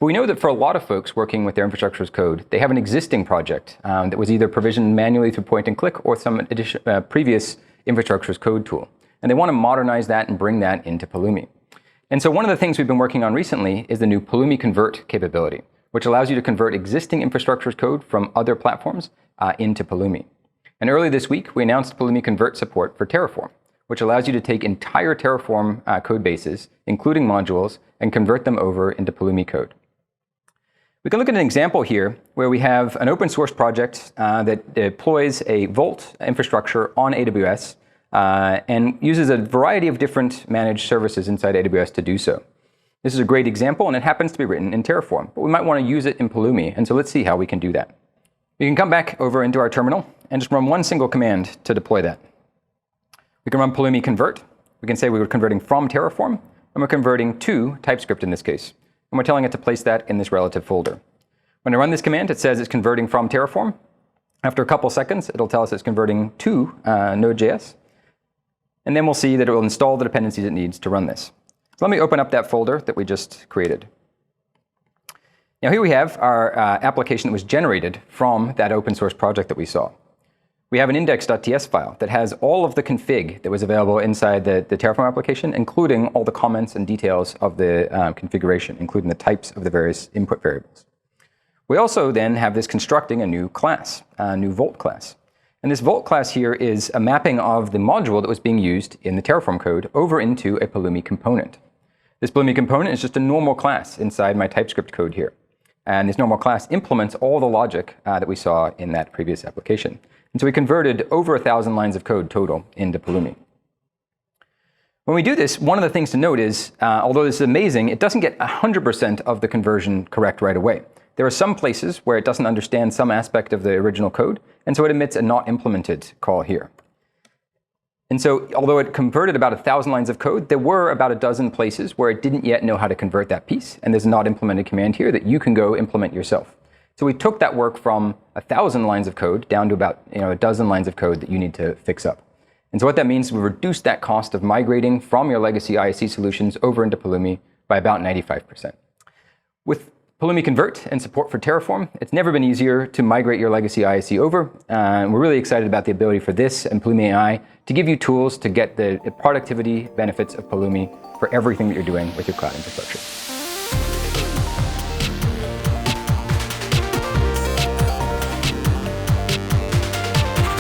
But we know that for a lot of folks working with their infrastructure as code, they have an existing project that was either provisioned manually through point and click or some previous infrastructure as code tool. And they want to modernize that and bring that into Pulumi. And so one of the things we've been working on recently is the new Pulumi Convert capability, which allows you to convert existing infrastructure as code from other platforms into Pulumi. And early this week, we announced Pulumi Convert support for Terraform, which allows you to take entire Terraform code bases, including modules, and convert them over into Pulumi code. We can look at an example here where we have an open source project that deploys a Vault infrastructure on AWS and uses a variety of different managed services inside AWS to do so. This is a great example, and it happens to be written in Terraform, but we might want to use it in Pulumi, and so let's see how we can do that. We can come back over into our terminal and just run one single command to deploy that. We can run Pulumi Convert. We can say we were converting from Terraform, and we're converting to TypeScript in this case. And we're telling it to place that in this relative folder. When I run this command, it says it's converting from Terraform. After a couple seconds, it'll tell us it's converting to Node.js. And then we'll see that it will install the dependencies it needs to run this. So let me open up that folder that we just created. Now here we have our application that was generated from that open source project that we saw. We have an index.ts file that has all of the config that was available inside the Terraform application, including all the comments and details of the configuration, including the types of the various input variables. We also then have this constructing a new class, a new Vault class. And this Vault class here is a mapping of the module that was being used in the Terraform code over into a Pulumi component. This Pulumi component is just a normal class inside my TypeScript code here. And this normal class implements all the logic that we saw in that previous application. And so we converted over 1,000 lines of code total into Pulumi. When we do this, one of the things to note is, although this is amazing, it doesn't get 100% of the conversion correct right away. There are some places where it doesn't understand some aspect of the original code, and so it emits a not implemented call here. And so although it converted about 1,000 lines of code, there were about a dozen places where it didn't yet know how to convert that piece, and there's a not implemented command here that you can go implement yourself. So we took that work from 1,000 lines of code down to about a dozen lines of code that you need to fix up. And so what that means is we reduced that cost of migrating from your legacy ISC solutions over into Pulumi by about 95%. With Pulumi Convert and support for Terraform, it's never been easier to migrate your legacy ISC over. And we're really excited about the ability for this and Pulumi AI to give you tools to get the productivity benefits of Pulumi for everything that you're doing with your cloud infrastructure.